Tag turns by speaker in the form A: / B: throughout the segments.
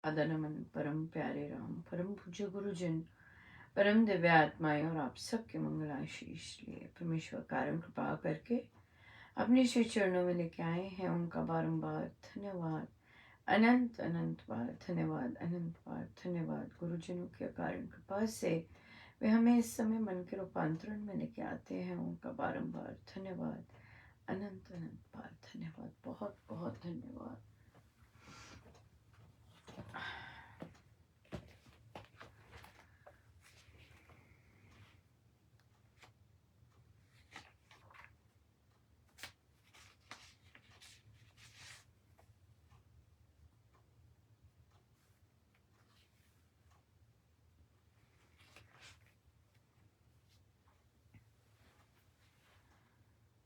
A: आदर नमन परम प्यारे राम परम पूज्य गुरुजन परम दिव्य आत्माएं और आप सबके मंगल आशीष लिए परमेश्वर कारण कृपा करके अपने श्री चरणों में लेके आए हैं। उनका बारंबार धन्यवाद, अनंत अनंत बार धन्यवाद, अनंत बार धन्यवाद। गुरुजनों के कारण कृपा से वे हमें इस समय मन के रूपांतरण में लेके आते हैं। उनका बारंबार धन्यवाद, अनंत अनंत बार धन्यवाद। बहुत बहुत धन्यवाद।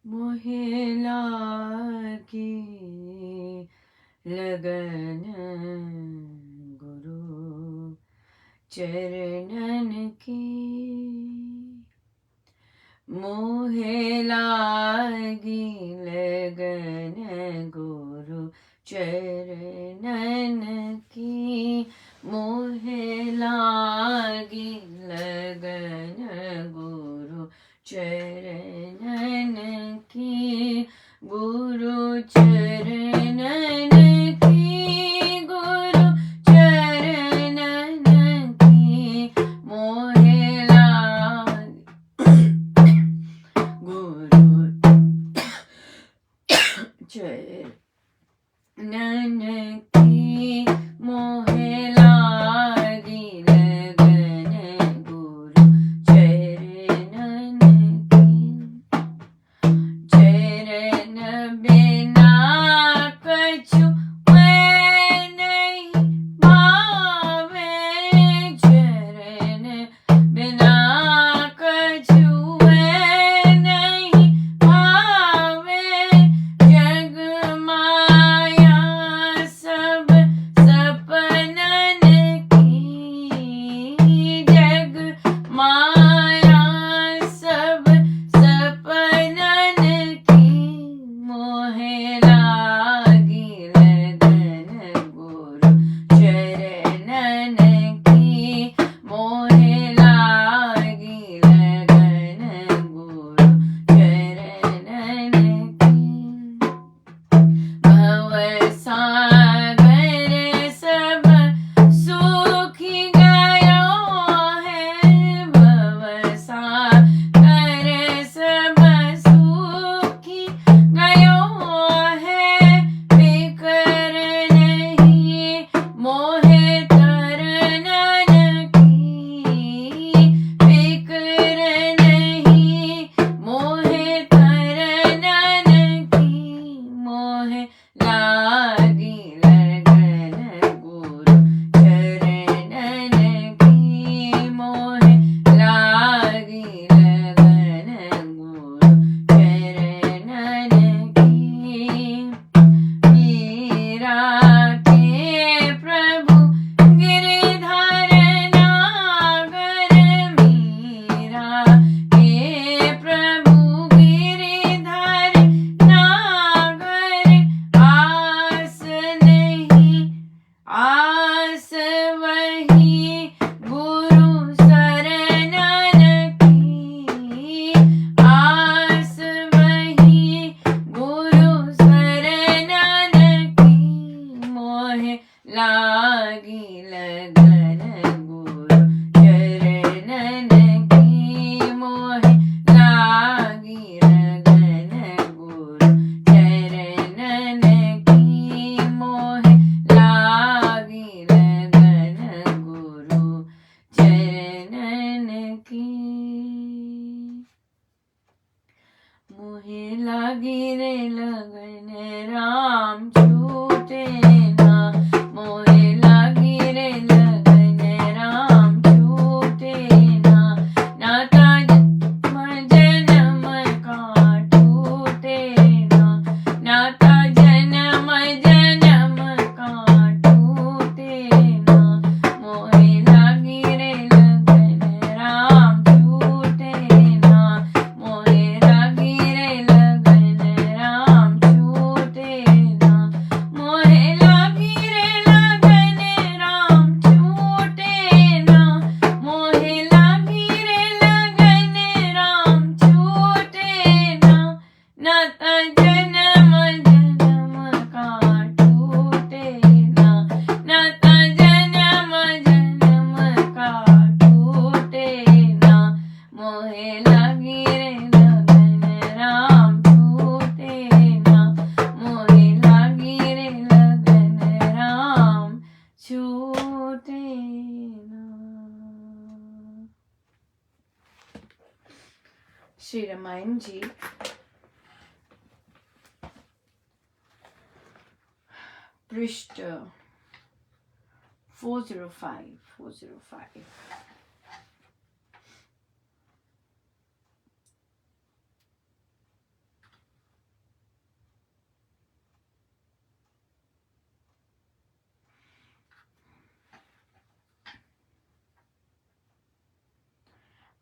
A: मोहे लागी लगन गुरु चरणन की, मोहे लागी लगन गुरु चरणन की, मोहे लागी लगन गुरु चरणन की, गुरु चरणन की, गुरु चरणन की, मोहे लागी गुरु चरणन की, मोहे लागी लगन गुरु चरणन की, चरण बिना कछु मैं नहीं पावे, चरण बिना कछु मैं नहीं पावे, जग माया सब सपनन की, जग माया सब सपनन की, मोहे लागी लगन गुरु चरणन की, मोहे लागी लगन गुरु चरणन की, भव सागर सब सुखी गयो है, भव सागर सब सुखी गयो है, फिकर नहीं मोहे तरनन की, फिकर नहीं मोहे तरनन की, मोहे लागी लगन गुरु चरणन की, मोहे लागी लगन गुरु चरणन की, मीरा के प्रभु गिरधर नागर, मीरा के प्रभु गिरधर नागर, आस नहीं आस वही गुरु शरणन की, आस वही गुरु शरणन की, मोहे लागी लगन गुरु चरणन की, मोहे लागी लगन गुरु चरणन की, मोहे लागी लगन गुरु चरणन की, मोहे लागी रे लगन राम छूटे ना, मोहे लागी रे लगन छूटे ना। श्री रामायण जी पृष्ठ 405।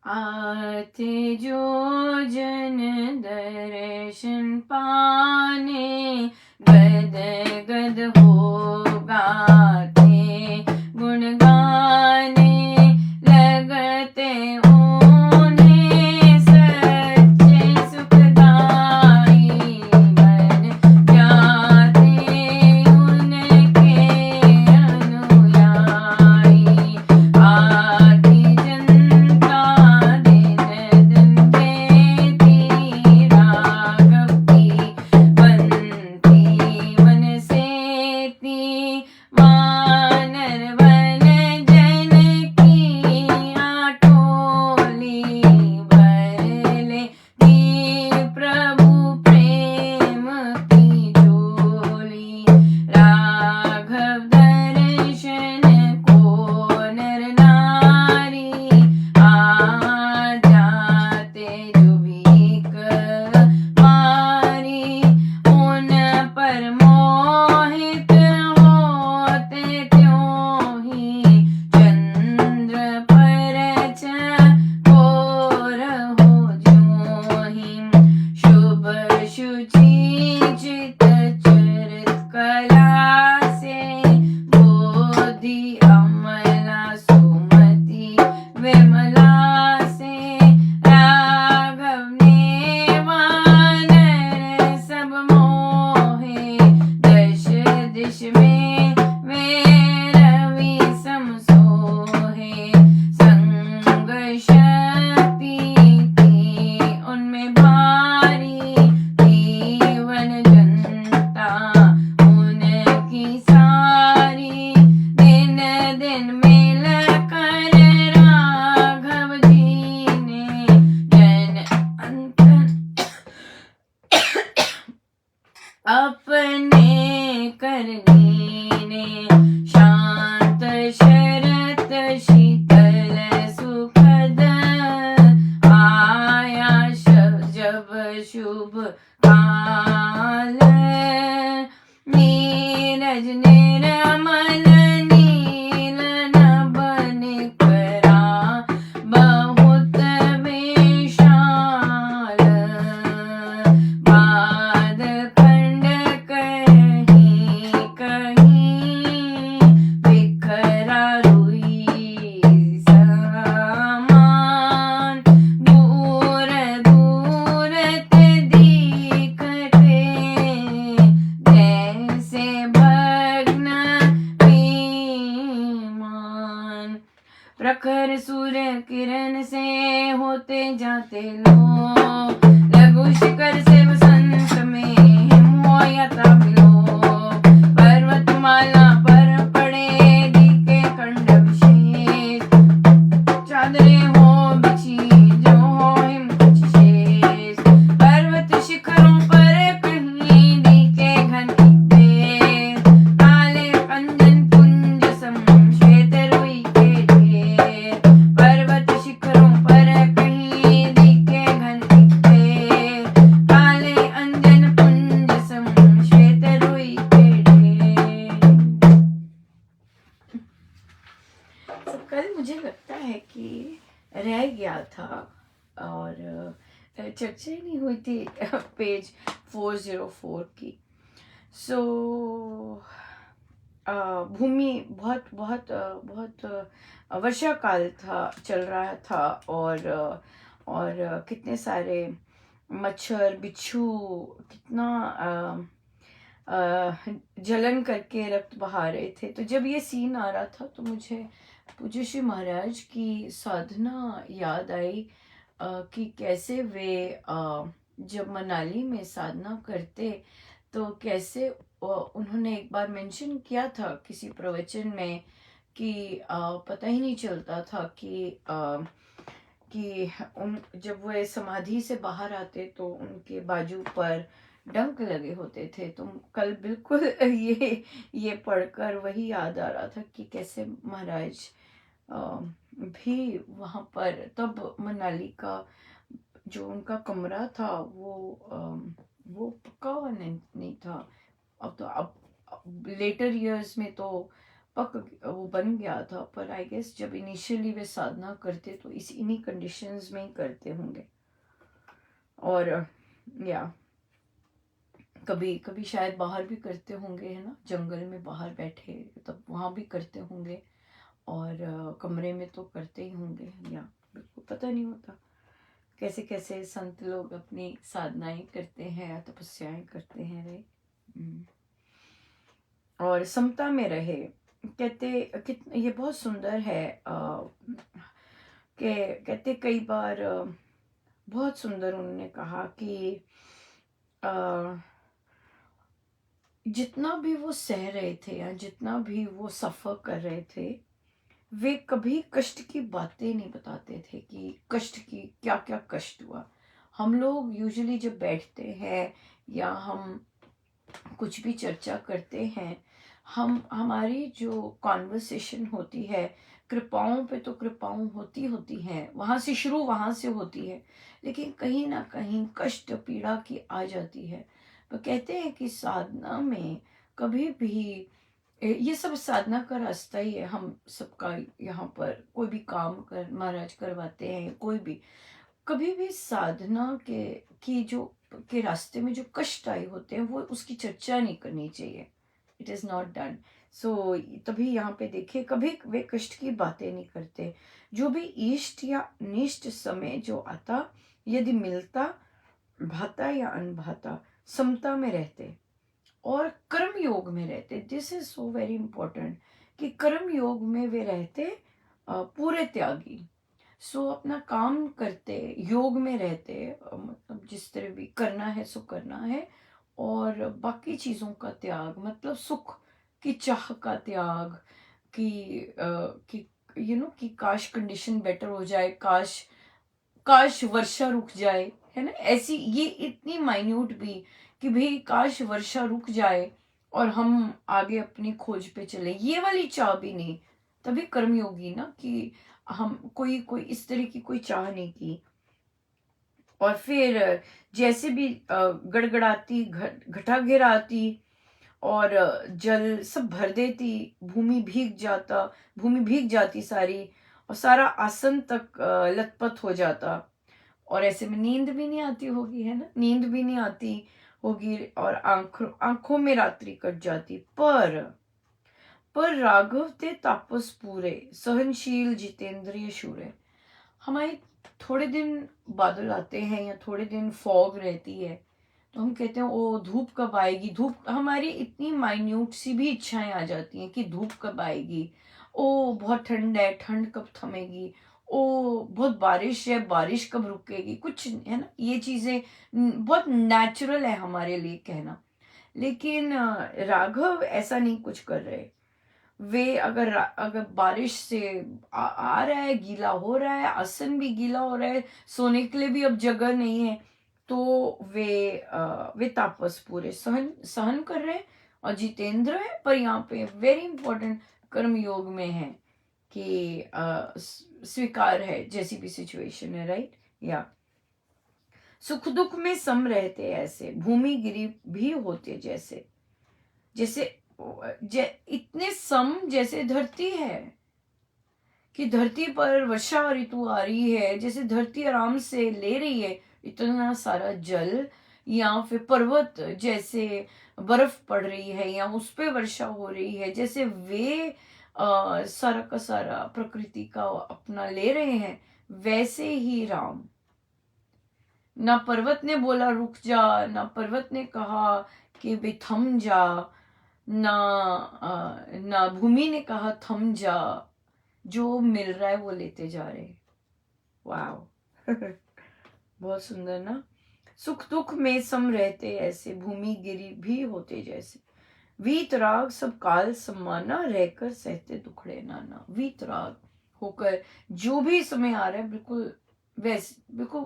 A: आते जो जन दर्शन पाने, गद गद हो गाते गुण गाने लगते उन्हें सच्चे सुखदाई, बन जाते उनके अनुयायी। आदि जनता दिन दिन देती राघव की बनती मन सेती, वानर वन जन की आटोली, भर लेती प्रभु प्रेम की झोली। राघव दर्शन को नर नारी, आ जाते जो भीख मारी, उन पर मोहित होते त्यों ही, चंद्र पर चकोर हो ज्यों ही। शुभ शुचि चित चरित कला से, बुद्धि अमला सुमति विमला से। राघव ने वानर सब मोहे, दश दिश में वे रवि सम सोहे। संग शक्ति थी उनमें भारी, जीवन जनता उनकी सारी। दिन दिन मिल कर राघव जी ने, जन अंतन अपने करने, शांत शरत शीतल सुखद, आया जब शुभ काल। नीरज निर्मल नील नभ निकरा, बहुत विशाल। बाद खंड कहीं कहीं, बिखरा रुई समान। दूर दूर ते दिखते, जैसे भग्न विमान। प्रखर सूर्य किरण से होते जाते लो, लघु शिखर से वसंत में हिमो यथा मिलो। पर्वतमाला पर पड़े दिखे खंड विशेष, चादरे हो बिछी जो हो हिम कुछ शेष। पर्वत शिखरों पर कहीं दिखे घन पेड़, काले कंचन कुंज सम श्वेत रुई के ढेर। पर्वत शिखरों पर कहीं दिखे घन पेड़, काले अंजन कुंज सम श्वेत रुई के ढेर। तो कल मुझे लगता है कि रह गया था और चर्चा ही नहीं हुई थी पेज 404 की। सो भूमि बहुत बहुत बहुत वर्षा काल था, चल रहा था, और कितने सारे मच्छर बिच्छू कितना जलन करके रक्त बहा रहे थे। तो जब ये सीन आ रहा था तो मुझे पूज्य श्री महाराज की साधना याद आई कि कैसे वे जब मनाली में साधना करते तो कैसे उन्होंने एक बार मेंशन किया था किसी प्रवचन में कि पता ही नहीं चलता था कि उन जब वो समाधि से बाहर आते तो उनके बाजू पर डंक लगे होते थे। तो कल बिल्कुल ये पढ़कर वही याद आ रहा था कि कैसे महाराज भी वहाँ पर तब मनाली का जो उनका कमरा था वो पक्का हुआ नहीं था। अब तो अब लेटर इयर्स में तो पक वो बन गया था, पर आई गेस जब इनिशियली वे साधना करते तो इन्हीं कंडीशंस में ही करते होंगे। और या कभी कभी शायद बाहर भी करते होंगे, है ना, जंगल में बाहर बैठे तब वहाँ भी करते होंगे, और कमरे में तो करते ही होंगे, या बिल्कुल पता नहीं होता कैसे कैसे संत लोग अपनी साधनाएं करते हैं, तपस्याएं करते हैं रे। और समता में रहे कहते ये बहुत सुंदर है। कहते कई बार बहुत सुंदर उन्होंने कहा कि जितना भी वो सह रहे थे या जितना भी वो सफ़र कर रहे थे, वे कभी कष्ट की बातें नहीं बताते थे कि कष्ट की क्या क्या कष्ट हुआ। हम लोग यूजुअली जब बैठते हैं या हम कुछ भी चर्चा करते हैं, हमारी जो कॉन्वर्सेशन होती है कृपाओं पे तो कृपाओं होती हैं, वहाँ से शुरू वहाँ से होती है, लेकिन कहीं ना कहीं कष्ट पीड़ा की आ जाती है। तो कहते हैं कि साधना में कभी भी ये सब साधना का रास्ता ही है। हम सबका यहाँ पर कोई भी काम कर महाराज करवाते हैं, कोई भी कभी भी साधना की जो के रास्ते में जो कष्ट आए होते हैं वो उसकी चर्चा नहीं करनी चाहिए। It is not done. So तभी यहाँ पे देखिए कभी वे कष्ट की बातें नहीं करते। जो भी इष्ट या निष्ठ समय जो आता, यदि मिलता भाता या अनभाता, समता में रहते और कर्म योग में रहते। This is so very important कि कर्म योग में वे रहते पूरे त्यागी। सो अपना काम करते, योग में रहते, मतलब जिस तरह भी करना है सो करना है, और बाकी चीज़ों का त्याग मतलब सुख की चाह का त्याग, कि कि काश कंडीशन बेटर हो जाए, काश काश वर्षा रुक जाए, है ना, ऐसी ये इतनी माइन्यूट भी कि भाई काश वर्षा रुक जाए और हम आगे अपनी खोज पे चले, ये वाली चाह भी नहीं। तभी कर्मयोगी ना कि हम कोई कोई इस तरह की कोई चाह नहीं की। और फिर जैसे भी गड़गड़ाती घटा गिराती और जल सब भर देती, भूमि भीग जाती सारी, और सारा आसन तक लथपथ हो जाता, और ऐसे में नींद भी नहीं आती होगी, है ना, नींद भी नहीं आती होगी, और आंखों में रात्रि कट जाती। पर राघव थे तापस पूरे, सहनशील जितेंद्रिय शूरे। हमारे थोड़े दिन बादल आते हैं या थोड़े दिन फॉग रहती है तो हम कहते हैं ओ धूप कब आएगी, धूप, हमारी इतनी माइन्यूट सी भी इच्छाएं आ जाती हैं कि धूप कब आएगी, ओ बहुत ठंड है, ठंड कब थमेगी, ओ बहुत बारिश है, बारिश कब रुकेगी, कुछ है ना, ये चीजें बहुत नेचुरल है हमारे लिए कहना। लेकिन राघव ऐसा नहीं कुछ कर रहे। वे अगर बारिश से आ रहा है, गीला हो रहा है, आसन भी गीला हो रहा है, सोने के लिए भी अब जगह नहीं है, तो वे तापस पूरे सहन सहन कर रहे हैं और जितेंद्र है। पर यहाँ पे वेरी इंपॉर्टेंट कर्म योग में है कि स्वीकार है जैसी भी सिचुएशन है, राइट, या सुख दुख में सम रहते, ऐसे भूमि गिरी भी होते जैसे, जैसे इतने सम जैसे धरती है कि धरती पर वर्षा ऋतु आ रही है, जैसे धरती आराम से ले रही है इतना सारा जल, या फिर पर्वत जैसे बर्फ पड़ रही है या उस पे वर्षा हो रही है, जैसे वे सारा का सारा प्रकृति का अपना ले रहे हैं, वैसे ही राम। ना पर्वत ने बोला रुक जा, ना पर्वत ने कहा कि वे थम जा, ना भूमि ने कहा थम जा, जो मिल रहा है वो लेते जा रहे। वाओ बहुत सुंदर ना। सुख दुख में सम रहते ऐसे, भूमि गिरी भी होते जैसे। वीतराग सब काल सम्माना, रहकर सहते दुखड़े नाना। वीतराग होकर जो भी समय आ रहा है बिल्कुल वैसे, बिल्कुल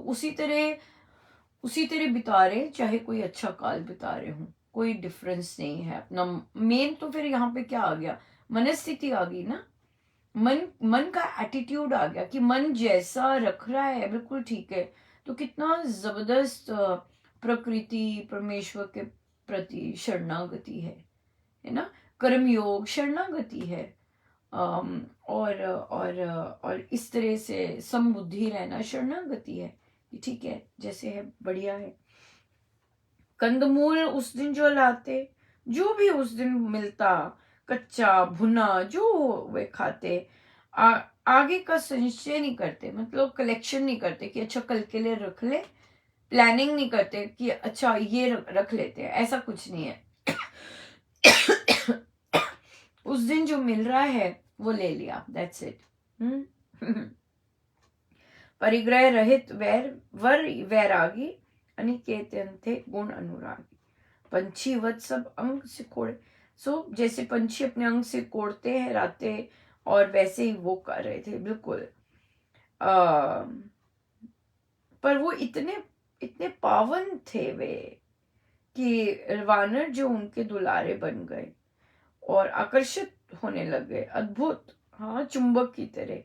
A: उसी तरह बिता रहे, चाहे कोई अच्छा काल बिता रहे हो, कोई डिफरेंस नहीं है अपना। मेन तो फिर यहाँ पे क्या आ गया, मनस्थिति आ गई ना, मन का एटीट्यूड आ गया कि मन जैसा रख रहा है बिल्कुल ठीक है। तो कितना जबरदस्त प्रकृति परमेश्वर के प्रति शरणागति है ना। कर्मयोग शरणागति है। और इस तरह से समबुद्धि रहना शरणागति है कि ठीक है जैसे है बढ़िया है। कंदमूल उस दिन जो लाते, जो भी उस दिन मिलता, कच्चा भुना जो वे खाते, आगे का संचय नहीं करते, मतलब कलेक्शन नहीं करते कि अच्छा कल के लिए रख ले, प्लानिंग नहीं करते कि अच्छा ये रख लेते हैं, ऐसा कुछ नहीं है। उस दिन जो मिल रहा है वो ले लिया, दैट्स इट। परिग्रह रहित वैरागी, अनिकेतन थे गुण अनुरागी। पंछी वत सब अंग से कोड़े, सो जैसे पंछी अपने अंग से कोड़ते हैं राते, और वैसे ही वो कर रहे थे बिल्कुल। पर वो इतने इतने पावन थे वे कि वानर जो उनके दुलारे बन गए और आकर्षित होने लगे, अद्भुत, हाँ चुंबक की तरह।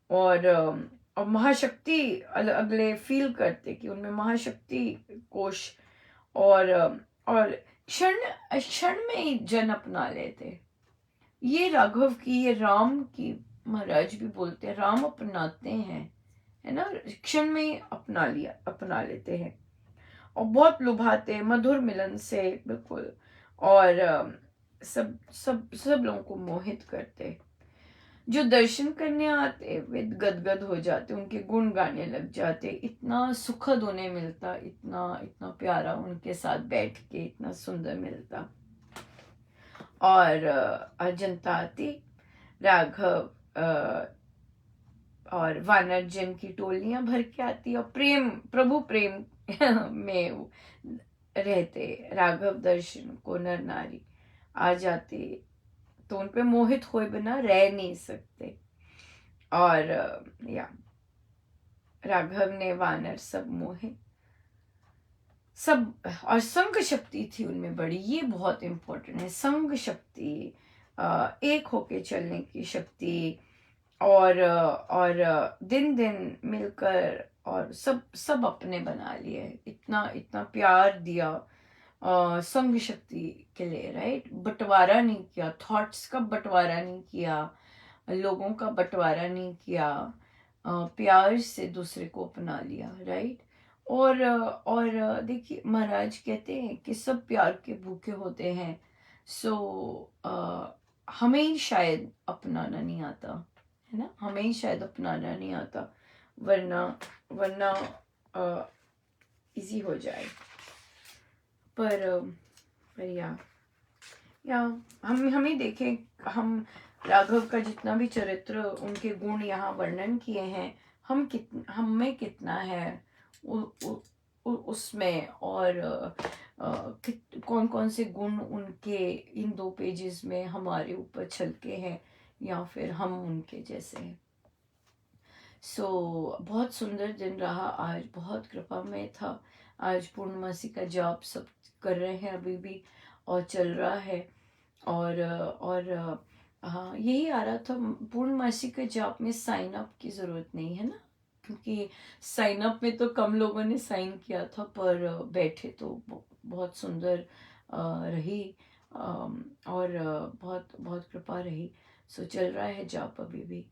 A: और महाशक्ति अगले फील करते कि उनमें महाशक्ति कोश, और क्षण क्षण में ही जन अपना लेते। ये राघव की, ये राम की, महाराज भी बोलते हैं राम अपनाते हैं, है ना, क्षण में ही अपना लेते हैं। और बहुत लुभाते, मधुर मिलन से बिल्कुल। और सब सब सब लोगों को मोहित करते। जो दर्शन करने आते वे गदगद हो जाते, उनके गुण गाने लग जाते। इतना सुखद उन्हें मिलता, इतना इतना प्यारा उनके साथ बैठ के इतना सुंदर मिलता। और जनता आती, राघव और वानर जन की टोलियां भर के आती, और प्रेम, प्रभु प्रेम में रहते। राघव दर्शन को नर नारी आ जाते, तो उन पे मोहित हुए बिना रह नहीं सकते। और या राघव ने वानर सब मोहे, सब। और संग शक्ति थी उनमें बड़ी, ये बहुत इंपॉर्टेंट है, संग शक्ति, एक होके चलने की शक्ति। और दिन दिन मिलकर, और सब सब अपने बना लिए, इतना इतना प्यार दिया संग शक्ति के लिए, राइट। बंटवारा नहीं किया, थॉट्स का बंटवारा नहीं किया, लोगों का बंटवारा नहीं किया, प्यार से दूसरे को अपना लिया, राइट। और देखिए महाराज कहते हैं कि सब प्यार के भूखे होते हैं। सो हमें ही शायद अपनाना नहीं आता, है ना, हमें ही शायद अपनाना नहीं आता, वरना वरना इजी हो जाए। पर या हम हमें देखें, हम राघव का जितना भी चरित्र, उनके गुण यहाँ वर्णन किए हैं, हम में कितना है उसमें, और कौन कौन से गुण उनके इन 2 पेजेस में हमारे ऊपर छलके हैं, या फिर हम उनके जैसे हैं। बहुत सुंदर दिन रहा आज, बहुत कृपामय था। आज पूर्णमासी का जाप सब कर रहे हैं अभी भी, और चल रहा है। और हाँ, यही आ रहा था, पूर्णमासी के जाप में साइन अप की ज़रूरत नहीं है ना, क्योंकि साइन अप में तो कम लोगों ने साइन किया था, पर बैठे तो बहुत सुंदर रही, और बहुत बहुत कृपा रही। चल रहा है जाप अभी भी।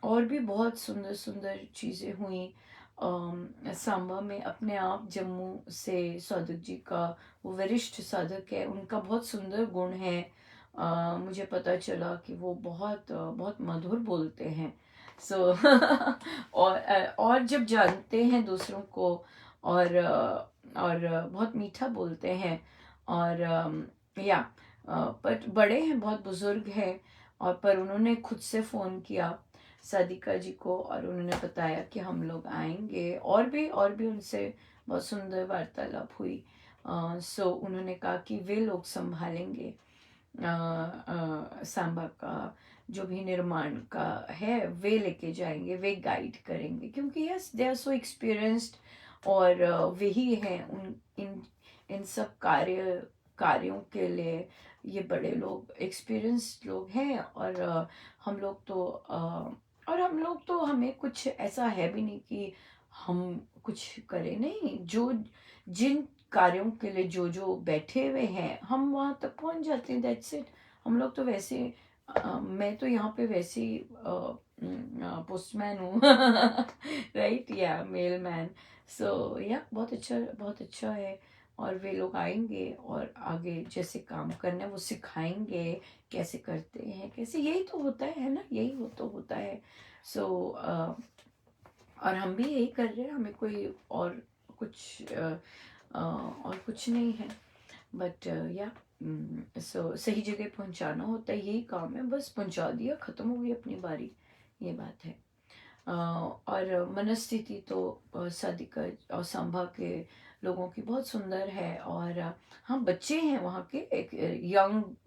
A: और भी बहुत सुंदर सुंदर चीज़ें हुई। सांबा में अपने आप, जम्मू से साधक जी का, वो वरिष्ठ साधक है, उनका बहुत सुंदर गुण है। मुझे पता चला कि वो बहुत बहुत मधुर बोलते हैं। और जब जानते हैं दूसरों को, और बहुत मीठा बोलते हैं। और पर बड़े हैं, बहुत बुजुर्ग हैं। और पर उन्होंने खुद से फ़ोन किया सादिका जी को, और उन्होंने बताया कि हम लोग आएंगे। और भी उनसे बहुत सुंदर वार्तालाप हुई। सो उन्होंने कहा कि वे लोग संभालेंगे सांबा का जो भी निर्माण का है, वे लेके जाएंगे, वे गाइड करेंगे, क्योंकि yes they are so experienced, और वही हैं उन इन सब कार्यों के लिए ये बड़े लोग, एक्सपीरियंस्ड लोग हैं। और हम लोग तो हमें कुछ ऐसा है भी नहीं कि हम कुछ करें, नहीं, जो जिन कार्यों के लिए जो जो बैठे हुए हैं हम वहां तक पहुंच जाते हैं, दैट्स इट। हम लोग तो वैसे मैं तो यहाँ पे वैसे ही पोस्टमैन हूँ राइट, या मेल मैन। सो या बहुत अच्छा है। और वे लोग आएंगे और आगे जैसे काम करना है वो सिखाएंगे, कैसे करते हैं, कैसे, यही तो होता है ना, यही तो होता है। सो और हम भी यही कर रहे हैं, हमें कोई और कुछ और कुछ नहीं है। बट या सो सही जगह पहुंचाना होता है, यही काम है, बस पहुंचा दिया, ख़त्म हो गई अपनी बारी, ये बात है। और मनस्थिति तो सादिका और सांभा के लोगों की बहुत सुंदर है। और हाँ, बच्चे हैं वहाँ के, एक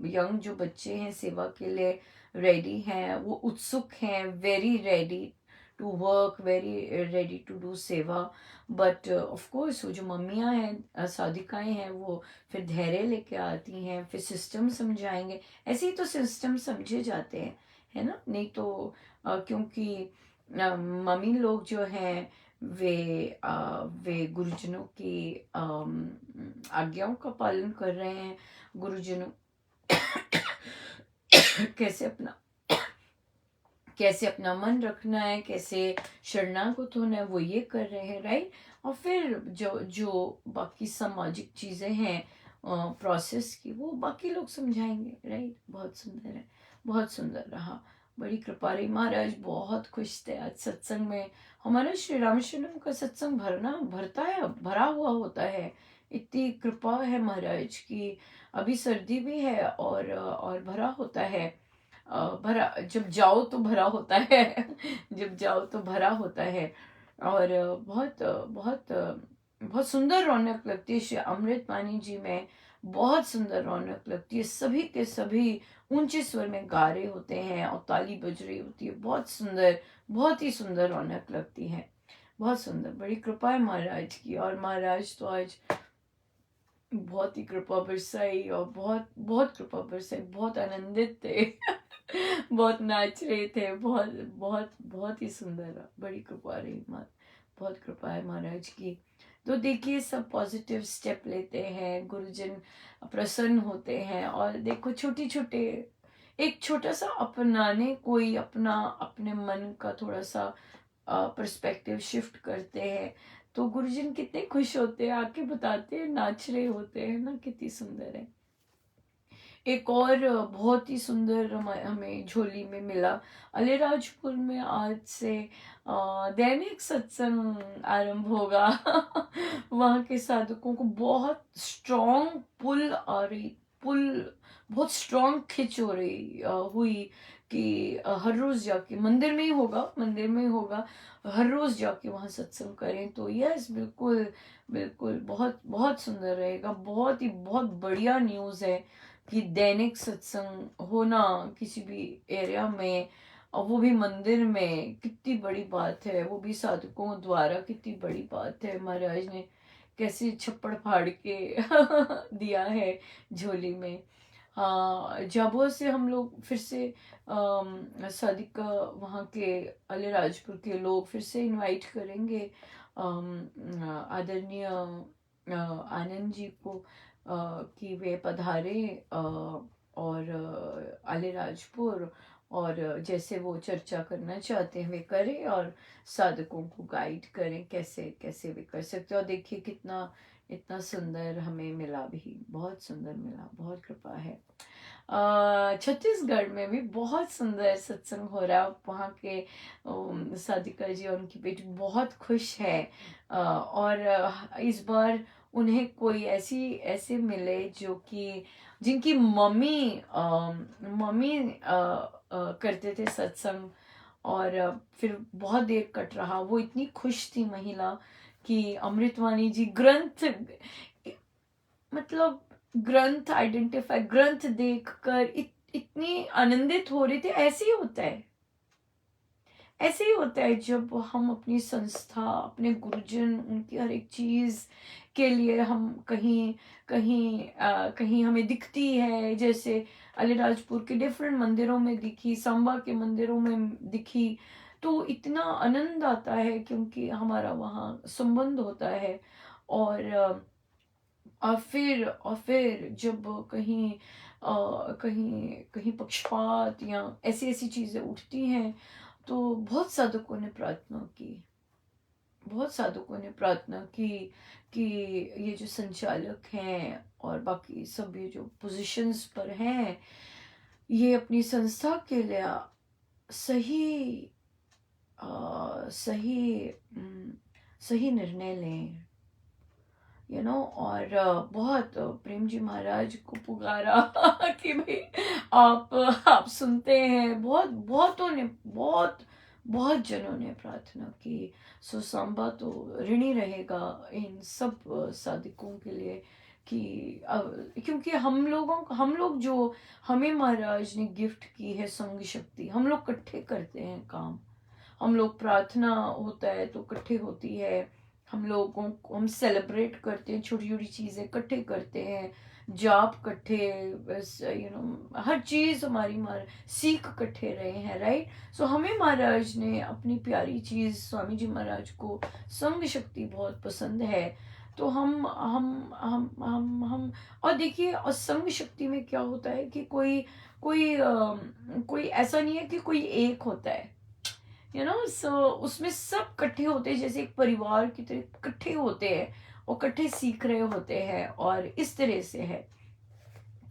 A: यंग जो बच्चे हैं सेवा के लिए रेडी हैं, वो उत्सुक हैं, very ready to work, very ready to do सेवा। बट ऑफ कोर्स वो जो मम्मियाँ हैं, साधिकाएं हैं, वो फिर धैर्य लेके आती हैं, फिर सिस्टम समझाएंगे, ऐसे ही तो सिस्टम समझे जाते हैं, है ना, नहीं तो क्योंकि मम्मी लोग जो हैं वे गुरुजनों की आज्ञाओं का पालन कर रहे हैं, गुरुजनों कैसे अपना मन रखना है, कैसे शरणागत होना है, वो ये कर रहे हैं, राइट। और फिर जो जो बाकी सामाजिक चीज़ें हैं प्रोसेस की, वो बाकी लोग समझाएंगे, राइट। बहुत सुंदर है, बहुत सुंदर रहा, बड़ी कृपा रही। महाराज बहुत खुश थे आज सत्संग में। हमारा श्री रामशरणम का सत्संग भरा हुआ होता है, इतनी कृपा है महाराज की। अभी सर्दी भी है और भरा होता है। भरा, जब जाओ तो भरा होता है जब जाओ तो भरा होता है। और बहुत सुंदर रौनक लगती है श्री अमृतवाणी जी में, बहुत सुंदर रौनक लगती है, सभी के सभी ऊंचे स्वर में गा रहे होते हैं और ताली बज रही होती है, बहुत सुंदर, बहुत ही सुंदर रौनक लगती है, बहुत सुंदर, बड़ी कृपा है महाराज की। और महाराज तो आज बहुत ही कृपा बरसाई, और बहुत बहुत कृपा बरसाई, बहुत आनंदित थे बहुत नाच रहे थे, बहुत बहुत बहुत ही सुंदर, बड़ी कृपा रही माँ, बहुत कृपा है महाराज की। तो देखिए, सब पॉजिटिव स्टेप लेते हैं, गुरुजन प्रसन्न होते हैं, और देखो छोटी छोटे, एक छोटा सा अपनाने, कोई अपने मन का थोड़ा सा पर्सपेक्टिव शिफ्ट करते हैं, तो गुरुजन कितने खुश होते हैं, आके बताते हैं, नाच रहे होते हैं ना, कितनी सुंदर है। एक और बहुत ही सुंदर हमें झोली में मिला, अलीराजपुर में आज से दैनिक सत्संग आरंभ होगा वहाँ के साधकों को बहुत स्ट्रॉन्ग पुल आ रही, पुल बहुत स्ट्रॉन्ग खिंच हो रही हुई कि हर रोज जाके मंदिर में ही होगा, मंदिर में ही होगा, हर रोज जाके वहाँ सत्संग करें। तो यस, बिल्कुल बिल्कुल, बहुत बहुत सुंदर रहेगा, बहुत बढ़िया न्यूज़ है कि दैनिक सत्संग होना किसी भी एरिया में, और वो भी मंदिर में, कितनी बड़ी बात है, वो भी साधकों द्वारा, कितनी बड़ी बात है। महाराज ने कैसे छप्पड़ फाड़ के दिया है झोली में। हाँ, जाबो से हम लोग फिर से सादिक वहाँ के अलीराजपुर के लोग फिर से इनवाइट करेंगे आदरणीय आनंद जी को कि वे पधारे और अलीराजपुर, और जैसे वो चर्चा करना चाहते हैं वे करें, और साधकों को गाइड करें कैसे कैसे वे कर सकते हैं। और देखिए कितना, इतना सुंदर हमें मिला भी, बहुत सुंदर मिला, बहुत कृपा है। छत्तीसगढ़ में भी बहुत सुंदर सत्संग हो रहा है, वहाँ के साधिका जी और उनकी बेटी बहुत खुश है। और इस बार उन्हें कोई ऐसे मिले जो कि जिनकी मम्मी करते थे सत्संग, और फिर बहुत देर कट रहा, वो इतनी खुश थी महिला कि अमृतवाणी जी ग्रंथ मतलब ग्रंथ आइडेंटिफाई, ग्रंथ देखकर इतनी आनंदित हो रही थी। ऐसे ही होता है, ऐसे ही होता है जब हम अपनी संस्था, अपने गुरुजन, उनकी हर एक चीज के लिए हम कहीं कहीं कहीं हमें दिखती है। जैसे अलीराजपुर के डिफरेंट मंदिरों में दिखी, सांबा के मंदिरों में दिखी, तो इतना आनंद आता है क्योंकि हमारा वहाँ संबंध होता है। और और फिर जब कहीं कहीं पक्षपात या ऐसी ऐसी चीजें उठती हैं, तो बहुत साधकों ने प्रार्थना की, बहुत साधकों ने प्रार्थना की कि ये जो संचालक हैं और बाकी सब ये जो पोजीशंस पर हैं, ये अपनी संस्था के लिए सही सही सही निर्णय लें, और बहुत प्रेम जी महाराज को पुकारा कि भाई आप सुनते हैं। बहुतों ने, बहुत जनों ने प्रार्थना की। सो सांबा तो ऋणी रहेगा इन सब साधकों के लिए कि क्योंकि हम लोग जो हमें महाराज ने गिफ्ट की है संग शक्ति, हम लोग इकट्ठे करते हैं काम। हम लोग प्रार्थना होता है तो इकट्ठे होती है, हम लोगों को हम सेलिब्रेट करते हैं, छोटी छोटी चीजें इकट्ठे करते हैं, जाप इकट्ठे, बस हर चीज हमारी सीख इकट्ठे रहे हैं, राइट। सो हमें महाराज ने अपनी प्यारी चीज, स्वामी जी महाराज को संग शक्ति बहुत पसंद है। तो हम और देखिए, और संग शक्ति में क्या होता है कि कोई ऐसा नहीं है कि कोई एक होता है, सो उसमें सब इकट्ठे होते हैं, जैसे एक परिवार की तरह इकट्ठे होते हैं और इकट्ठे सीख रहे होते हैं, और इस तरह से है।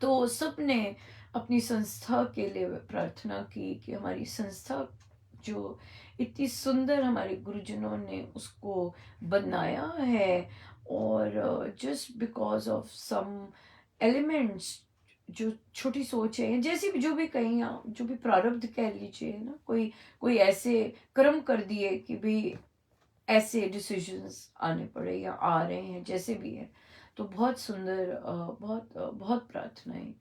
A: तो सबने अपनी संस्था के लिए प्रार्थना की कि हमारी संस्था जो इतनी सुंदर हमारे गुरुजनों ने उसको बनाया है, और just because of some elements, जो छोटी सोच है, जैसे भी जो भी कहीं आप जो भी प्रारब्ध कह लीजिए ना, कोई कोई ऐसे कर्म कर दिए कि भाई ऐसे डिसीजंस आने पड़े या आ रहे हैं, जैसे भी है। तो बहुत सुंदर, बहुत प्रार्थनाएं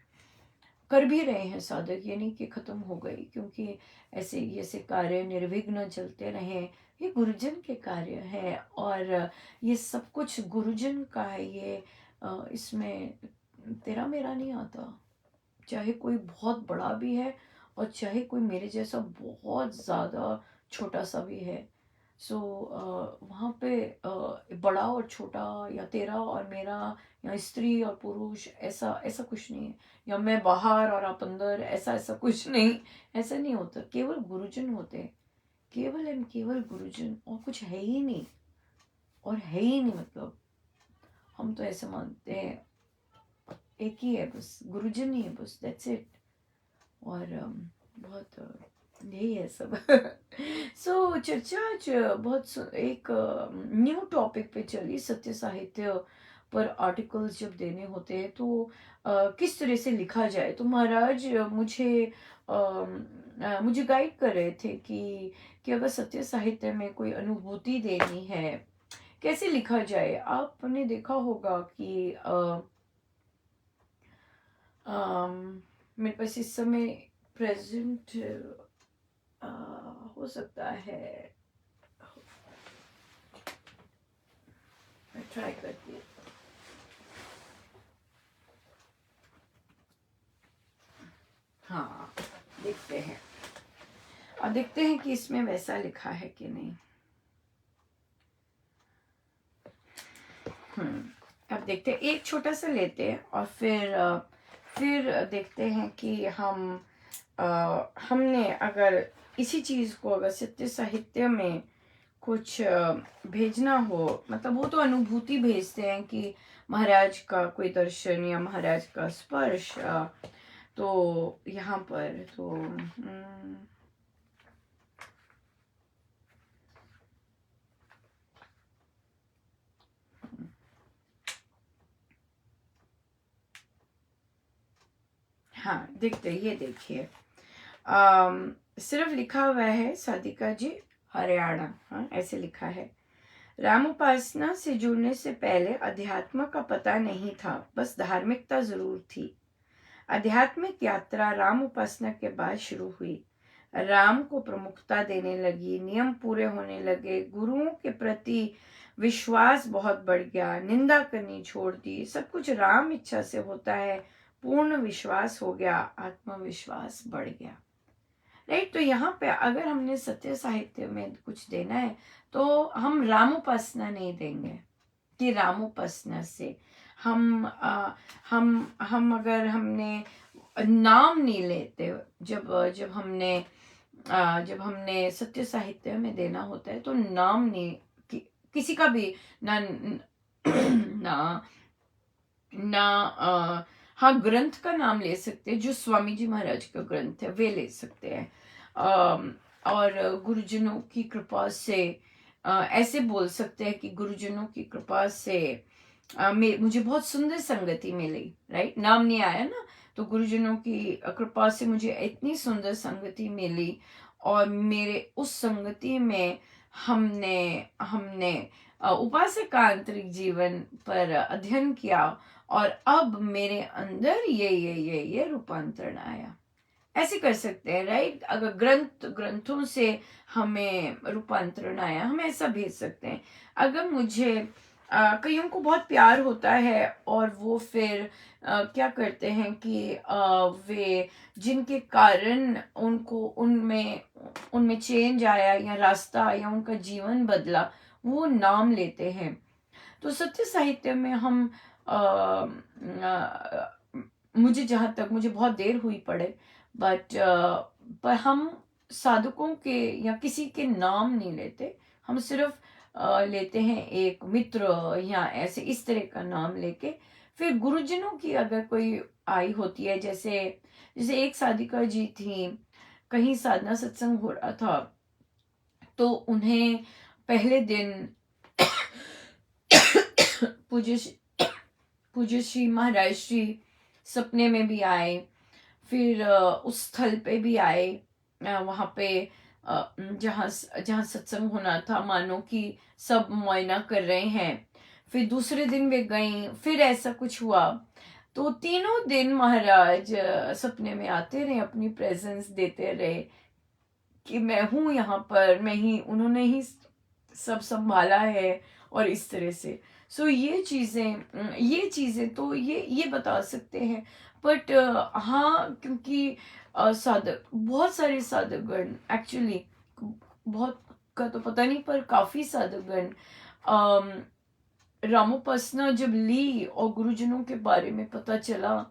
A: कर भी रहे हैं साधक, ये नहीं कि खत्म हो गई, क्योंकि ऐसे कार्य निर्विघ्न चलते रहे। ये गुरुजन के कार्य है, और ये सब कुछ गुरुजन का है। ये इसमें तेरा मेरा नहीं आता, चाहे कोई बहुत बड़ा भी है और चाहे कोई मेरे जैसा बहुत ज़्यादा छोटा सा भी है। सो वहाँ पे बड़ा और छोटा, या तेरा और मेरा, या स्त्री और पुरुष, ऐसा ऐसा कुछ नहीं है, या मैं बाहर और आप अंदर, ऐसा ऐसा कुछ नहीं। ऐसा नहीं होता, केवल गुरुजन होते हैं, केवल एंड केवल गुरुजन, और कुछ है ही नहीं, और है ही नहीं। मतलब हम तो ऐसे मानते हैं एक ही है, बस गुरुजन ही है, बस दैट्स इट। और बहुत यही है सब। सो चर्चा आज एक न्यू टॉपिक पे चली, सत्य साहित्य पर आर्टिकल्स जब देने होते हैं तो किस तरह से लिखा जाए। तो महाराज मुझे गाइड कर रहे थे कि अगर सत्य साहित्य में कोई अनुभूति देनी है, कैसे लिखा जाए। आपने देखा होगा कि मेरे पास इस समय प्रेजेंट हो सकता है, मैं ट्राई करती हूँ। हाँ, देखते हैं, और देखते हैं कि इसमें वैसा लिखा है कि नहीं। अब देखते हैं, एक छोटा सा लेते हैं, और फिर देखते हैं कि हमने अगर इसी चीज को अगर सत्य साहित्य में कुछ भेजना हो, मतलब वो तो अनुभूति भेजते हैं कि महाराज का कोई दर्शन या महाराज का स्पर्श, तो यहाँ पर तो हाँ, देखते, ये देखिए, सिर्फ लिखा हुआ है साधिका जी हरियाणा, हाँ ऐसे लिखा है। राम उपासना से जुड़ने से पहले अध्यात्म का पता नहीं था, बस धार्मिकता जरूर थी। आध्यात्मिक यात्रा राम उपासना के बाद शुरू हुई। राम को प्रमुखता देने लगी, नियम पूरे होने लगे, गुरुओं के प्रति विश्वास बहुत बढ़ गया, निंदा करनी छोड़ दी, सब कुछ राम इच्छा से होता है, पूर्ण विश्वास हो गया, आत्मविश्वास बढ़ गया। राइट, तो यहाँ पे अगर हमने सत्य साहित्य में कुछ देना है तो हम रामोपासना नहीं देंगे कि रामोपासना से हम अगर हमने नाम नहीं लेते, जब हमने सत्य साहित्य में देना होता है तो नाम नहीं किसी का भी ना ना ना हाँ, ग्रंथ का नाम ले सकते हैं, जो स्वामी जी महाराज का ग्रंथ है वे ले सकते हैं। और गुरुजनों की कृपा से ऐसे बोल सकते हैं कि गुरुजनों की कृपा से मुझे बहुत सुंदर संगति मिली। राइट, नाम नहीं आया ना, तो गुरुजनों की कृपा से मुझे इतनी सुंदर संगति मिली और मेरे उस संगति में हमने हमने उपासक का आंतरिक जीवन पर अध्ययन किया और अब मेरे अंदर ये रूपांतरण आया। ऐसे कर सकते हैं। राइट, अगर ग्रंथों से हमें रूपांतरण आया, हम ऐसा भेज सकते हैं। अगर मुझे कईयों को बहुत प्यार होता है और वो फिर क्या करते हैं कि वे जिनके कारण उनको उनमें चेंज आया या रास्ता या उनका जीवन बदला, वो नाम लेते हैं। तो सत्य साहित्य में हम मुझे जहाँ तक मुझे बहुत देर हुई पढ़े, बट पर हम साधकों के या किसी के नाम नहीं लेते, हम सिर्फ लेते हैं एक मित्र या ऐसे इस तरह का नाम लेके फिर गुरुजनों की अगर कोई आई होती है, जैसे जैसे एक साधिका जी थी, कहीं साधना सत्संग हो रहा था तो उन्हें पहले दिन पूज्य श्री महाराज श्री सपने में भी आए, फिर उस स्थल पे भी आए, वहां पे जहाँ सत्संग होना था, मानो कि सब मुआयना कर रहे हैं। फिर दूसरे दिन वे गई, फिर ऐसा कुछ हुआ, तो तीनों दिन महाराज सपने में आते रहे, अपनी प्रेजेंस देते रहे कि मैं हूं यहाँ पर, मैं ही, उन्होंने ही सब संभाला है और इस तरह से। सो ये चीजें तो ये बता सकते हैं। बट हाँ, क्योंकि साधक, बहुत सारे साधकगण एक्चुअली, बहुत का तो पता नहीं पर काफी साधकगण रामोपासना जब ली और गुरुजनों के बारे में पता चला,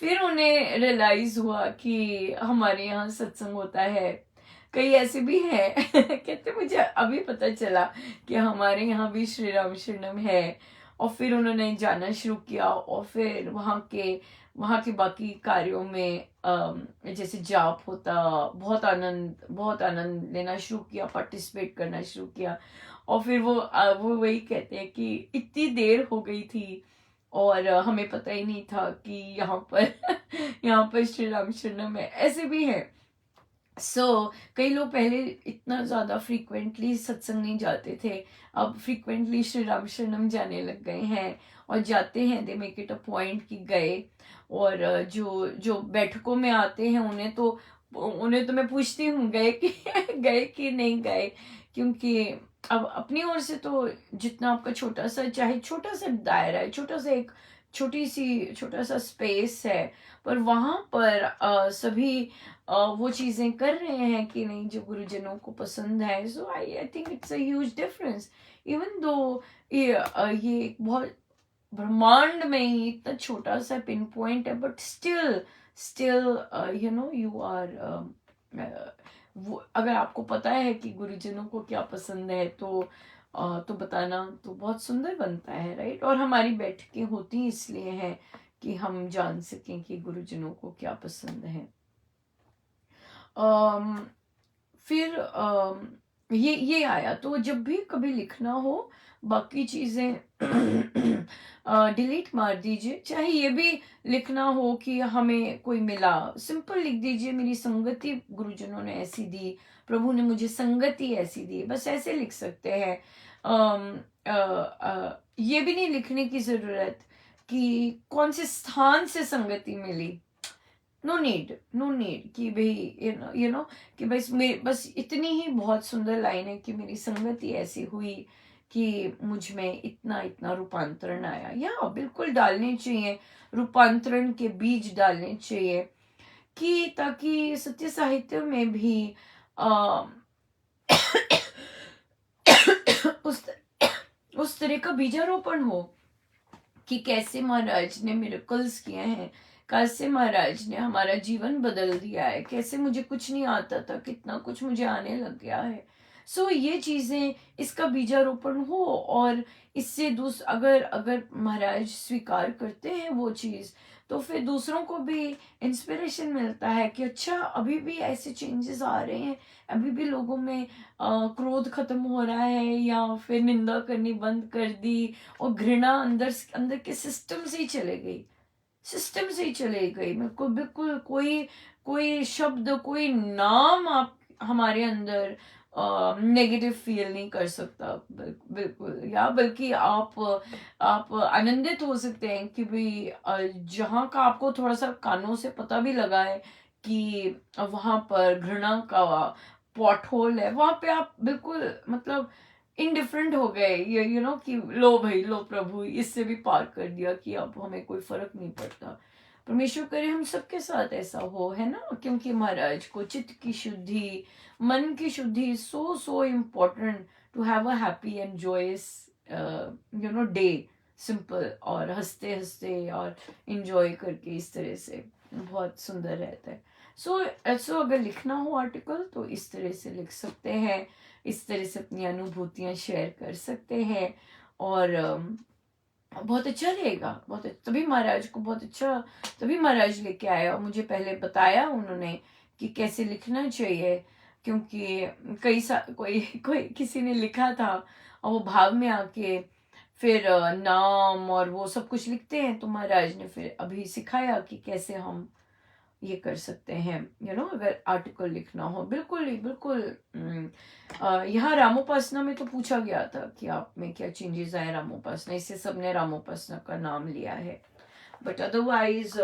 A: फिर उन्हें रियलाइज हुआ कि हमारे यहाँ सत्संग होता है। कई ऐसे भी हैं कहते मुझे अभी पता चला कि हमारे यहाँ भी श्री राम शरणम है, और फिर उन्होंने जाना शुरू किया और फिर वहाँ के बाकी कार्यों में जैसे जाप होता, बहुत आनंद लेना शुरू किया, पार्टिसिपेट करना शुरू किया। और फिर वो वही कहते हैं कि इतनी देर हो गई थी और हमें पता ही नहीं था कि यहाँ पर यहाँ पर श्री राम शरणम है। ऐसे भी है। कई लोग पहले इतना ज़्यादा फ्रीक्वेंटली सत्संग नहीं जाते थे, अब फ्रीक्वेंटली श्री राम शरणम जाने लग गए हैं और जाते हैं, they make it a point कि गए। और जो बैठकों में आते हैं उन्हें तो मैं पूछती हूँ गए कि नहीं गए, क्योंकि अब अपनी ओर से तो जितना आपका चाहे छोटा सा दायरा है, छोटा सा स्पेस है, पर वहां पर सभी वो चीजें कर रहे हैं कि नहीं जो गुरुजनों को पसंद है। So I think it's a huge difference, even though ये एक बहुत ब्रह्मांड में ही इतना छोटा सा पिन पॉइंट है, बट स्टिल यू आर वो, अगर आपको पता है कि गुरुजनों को क्या पसंद है तो बताना तो बहुत सुंदर बनता है। राइट, और हमारी बैठकें होती इसलिए हैं कि हम जान सकें कि गुरुजनों को क्या पसंद है। फिर ये आया, तो जब भी कभी लिखना हो बाकी चीजें डिलीट मार दीजिए। चाहे ये भी लिखना हो कि हमें कोई मिला, सिंपल लिख दीजिए, मेरी संगति गुरुजनों ने ऐसी दी, प्रभु ने मुझे संगति ऐसी दी, बस ऐसे लिख सकते हैं। ये भी नहीं लिखने की जरूरत कि कौन से स्थान से संगति मिली। नो नीड, नो नीड कि भाई यू नो कि बस इतनी ही बहुत सुंदर लाइन है कि मेरी संगति ऐसी हुई कि मुझ में इतना इतना रूपांतरण आया। या बिल्कुल डालने चाहिए, रूपांतरण के बीज डालने चाहिए कि ताकि सत्य साहित्य में भी आ, उस उस तरह का बीजारोपण हो कि कैसे महाराज ने मिरेकल्स किए हैं, कैसे महाराज ने हमारा जीवन बदल दिया है, कैसे मुझे कुछ नहीं आता था कितना कुछ मुझे आने लग गया है। ये चीजें, इसका बीजारोपण हो और इससे अगर अगर महाराज स्वीकार करते हैं वो चीज, तो फिर दूसरों को भी इंस्पिरेशन मिलता है कि अच्छा अभी भी ऐसे चेंजेस आ रहे हैं, अभी भी लोगों में क्रोध खत्म हो रहा है, या फिर निंदा करनी बंद कर दी और घृणा अंदर अंदर के सिस्टम से ही चले गई, सिस्टम से ही चले गई। मेरे को बिल्कुल कोई कोई शब्द, कोई नाम आप हमारे अंदर नेगेटिव फील नहीं कर सकता। बिल्कुल, या बल्कि आप आनंदित हो सकते हैं कि भाई जहाँ का आपको थोड़ा सा कानों से पता भी लगा है कि वहां पर घृणा का पॉट होल है, वहां पे आप बिल्कुल मतलब इनडिफरेंट हो गए, ये कि लो भाई लो प्रभु, इससे भी पार कर दिया कि अब हमें कोई फर्क नहीं पड़ता। परमेश्वर करे हम सबके साथ ऐसा हो, है ना, क्योंकि महाराज को चित्त की शुद्धि, मन की शुद्धि so so important to have a happy and joyous day, simple और हंसते हंसते और इंजॉय करके इस तरह से बहुत सुंदर रहता है। सो अगर लिखना हो आर्टिकल तो इस तरह से लिख सकते हैं, इस तरह से अपनी अनुभूतियां शेयर कर सकते हैं, और बहुत अच्छा रहेगा, तभी महाराज को बहुत अच्छा, तभी महाराज लेके आया और मुझे पहले बताया उन्होंने कि कैसे लिखना चाहिए, क्योंकि कोई कोई किसी ने लिखा था और वो भाव में आके फिर नाम और वो सब कुछ लिखते हैं, तो महाराज ने फिर अभी सिखाया कि कैसे हम ये कर सकते हैं, अगर आर्टिकल लिखना हो। बिल्कुल ही बिल्कुल। यहाँ रामोपासना में तो पूछा गया था कि आप में क्या चेंजेस आए रामोपासना, इससे सबने रामोपासना का नाम लिया है, बट अदरवाइज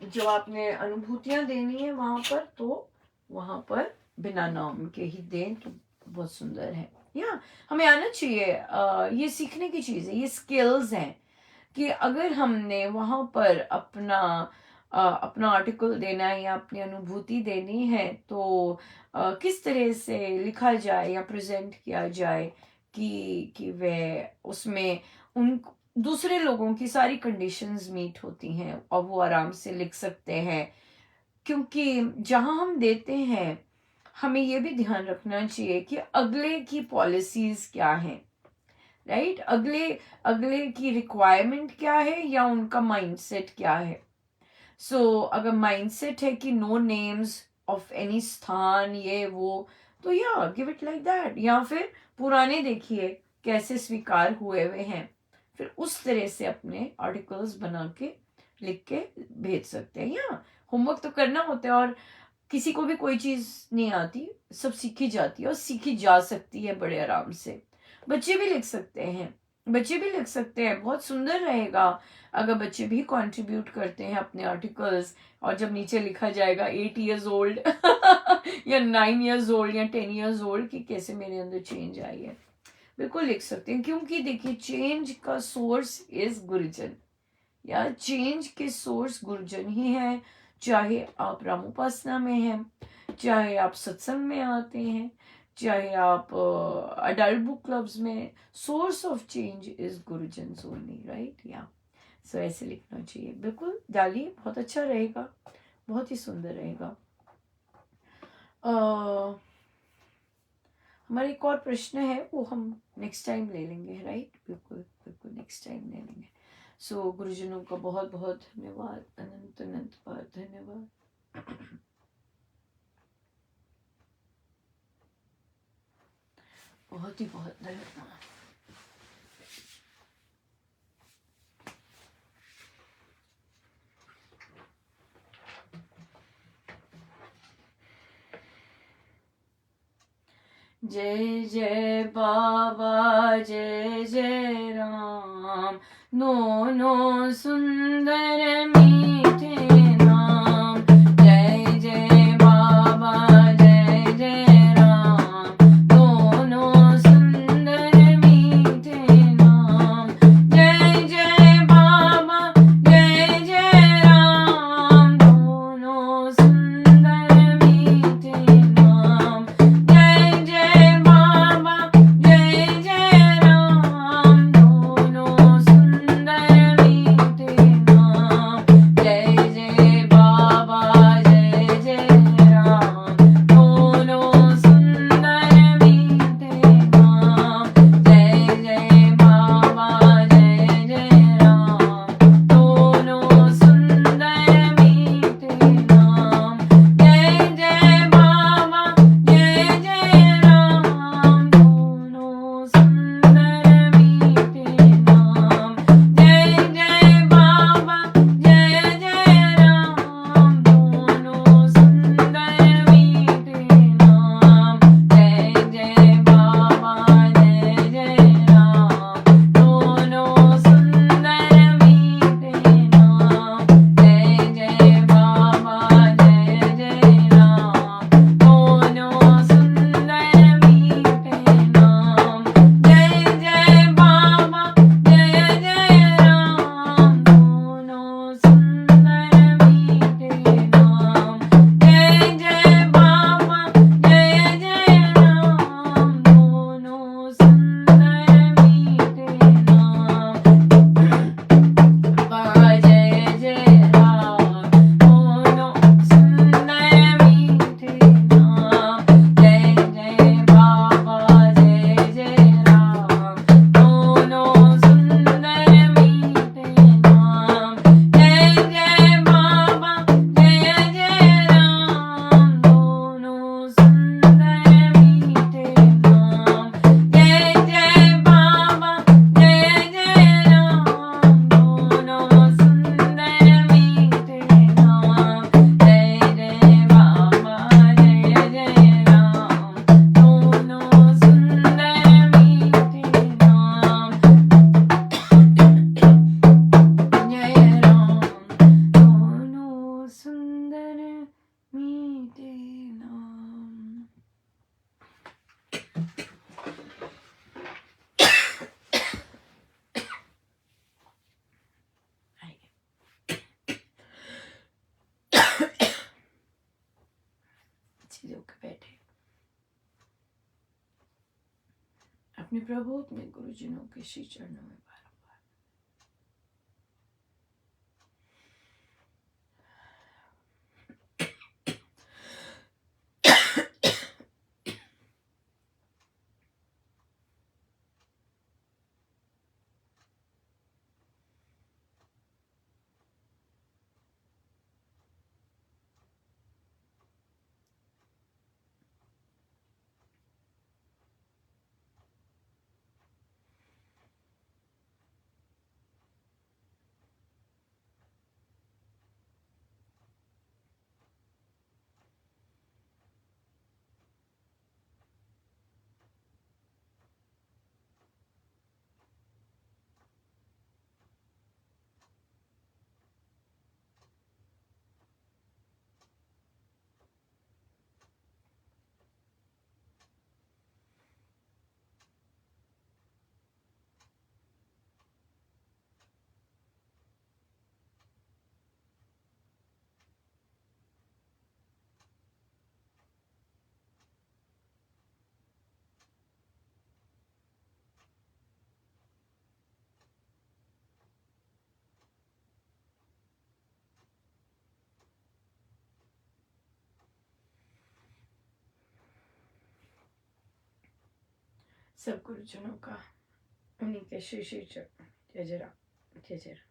A: जो आपने अनुभूतियां देनी है वहां पर, तो वहां पर बिना नाम के ही दें तो बहुत सुंदर है। या हमें आना चाहिए, ये सीखने की चीज है, ये स्किल्स हैं कि अगर हमने वहां पर अपना आर्टिकल देना है या अपनी अनुभूति देनी है, तो किस तरह से लिखा जाए या प्रेजेंट किया जाए कि वह उसमें उन दूसरे लोगों की सारी कंडीशंस मीट होती हैं और वो आराम से लिख सकते हैं। क्योंकि जहां हम देते हैं, हमें ये भी ध्यान रखना चाहिए कि अगले की पॉलिसीज क्या हैं, राइट, अगले अगले की रिक्वायरमेंट क्या है या उनका माइंडसेट क्या है। अगर माइंडसेट है कि नो नेम्स ऑफ एनी स्थान ये वो, तो या गिव इट लाइक दैट, या फिर पुराने देखिए कैसे स्वीकार हुए हुए हैं, फिर उस तरह से अपने आर्टिकल्स बना के लिख के भेज सकते हैं। या होमवर्क तो करना होता है, और किसी को भी कोई चीज नहीं आती, सब सीखी जाती है और सीखी जा सकती है बड़े आराम से। बच्चे भी लिख सकते हैं, बच्चे भी लिख सकते हैं, बहुत सुंदर रहेगा अगर बच्चे भी कंट्रीब्यूट करते हैं अपने आर्टिकल्स, और जब नीचे लिखा जाएगा 8 years old या 9 years old या 10 years old कि कैसे मेरे अंदर चेंज आई है, बिल्कुल लिख सकते हैं। क्योंकि देखिए चेंज का सोर्स इज गुरुजन, या चेंज के सोर्स गुरुजन ही है। चाहे आप रामोपासना में हैं, चाहे आप सत्संग में आते हैं, चाहे आप अडल्ट बुक क्लब्स में, सोर्स ऑफ चेंज इज गुरुजन ओनली, राइट। या ऐसे लिखना चाहिए, बिल्कुल डालिए, बहुत अच्छा रहेगा, बहुत ही सुंदर रहेगा। हमारा एक और प्रश्न है, वो हम नेक्स्ट टाइम ले लेंगे, राइट, बिल्कुल बिल्कुल नेक्स्ट टाइम ले लेंगे। गुरुजनों का बहुत बहुत धन्यवाद, अनंत अनंत बार धन्यवाद। बहुत ही बहुत धन्यवाद। जय जय बाबा जय जय राम, दोनों सुंदर मीठे नाम। जय जय बाबा जय जय राम, दोनों सुंदर मीठे नाम। जय जय बाबा जय जय राम, दोनों सुंदर मीठे नाम। जय जय बाबा जय जय राम, दोनों सुंदर मीठे नाम। जय जय बाबा जय जय राम, दोनों सुंदर मीठे नाम। जय जय बाबा जय जय राम, दोनों सुंदर मीठे नाम। जय जय बाबा जय जय राम, दोनों सुंदर मीठे नाम। जय जय बाबा जय जय राम, दोनों सुंदर मीठे नाम। जय जय बाबा जय जय राम, दोनों सुंदर मीठे नाम। जय जय बाबा जय जय राम, दोनों सुंदर मीठे नाम। जय जय बाबा जय जय राम, दोनों सुंदर मीठे नाम। जय जय बाबा जय जय राम, दोनों सुंदर मीठे नाम। बाबा जय जय राम, दोनों सुंदर मीठे नाम। जय जय बाबा जय जय राम, दोनों सुंदर मीठे नाम। जय जय बाबा जय जय राम, दोनों सुंदर मीठे नाम। जय जय बाबा जय जय राम, दोनों सुंदर मीठे नाम। जय जय बाबा जय जय राम, दोनों सुंदर मीठे नाम। जय राम, दोनों सुंदर मीठे नाम। चीजों के बैठे अपने प्रभु अपने गुरुजनों के श्री चरणों में बारंबार सब गुरुजनों का उन्हीं के श्री श्री चरण। जय जय राम, जय जय राम।